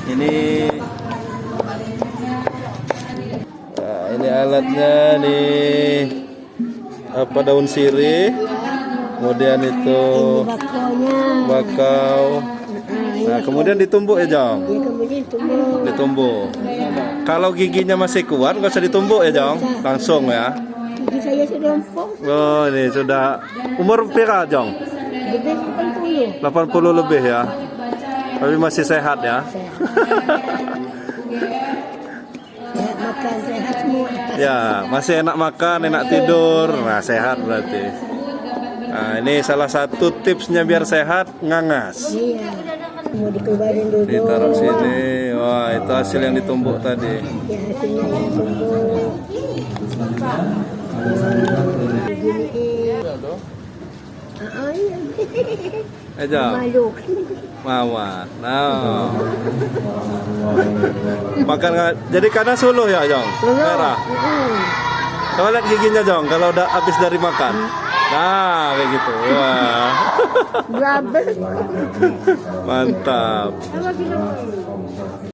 Ini nah, ini alatnya nih, apa, daun sirih, kemudian itu bakau. Nah, kemudian ditumbuk ya, Jong? Ya, kemudian tumbuk. Ditumbuk. Kalau giginya masih kuat, nggak usah ditumbuk ya, Jong? Langsung ya. Gigi saya sudah empuk. Oh, ini sudah umur berapa, Jong? Lebih 80. 80 lebih ya. Tapi masih sehat ya. Sehat makan, sehat semua. Ya, masih enak makan, enak tidur. Nah, sehat berarti. Nah, ini salah satu tipsnya biar sehat, ngangas. Iya. Mau dikeluarin dulu. Ditaruh sini. Wah, itu hasil yang ditumbuk tadi. Ya, hasilnya yang tumbuk. Iya. Jong. Malu. Mawar. Nah. Makan jadi karena suluh ya, Jong? Merah. Coba lihat giginya, Jong, kalau udah habis dari makan. Nah, kayak gitu. Wah. Berapa? Mantap.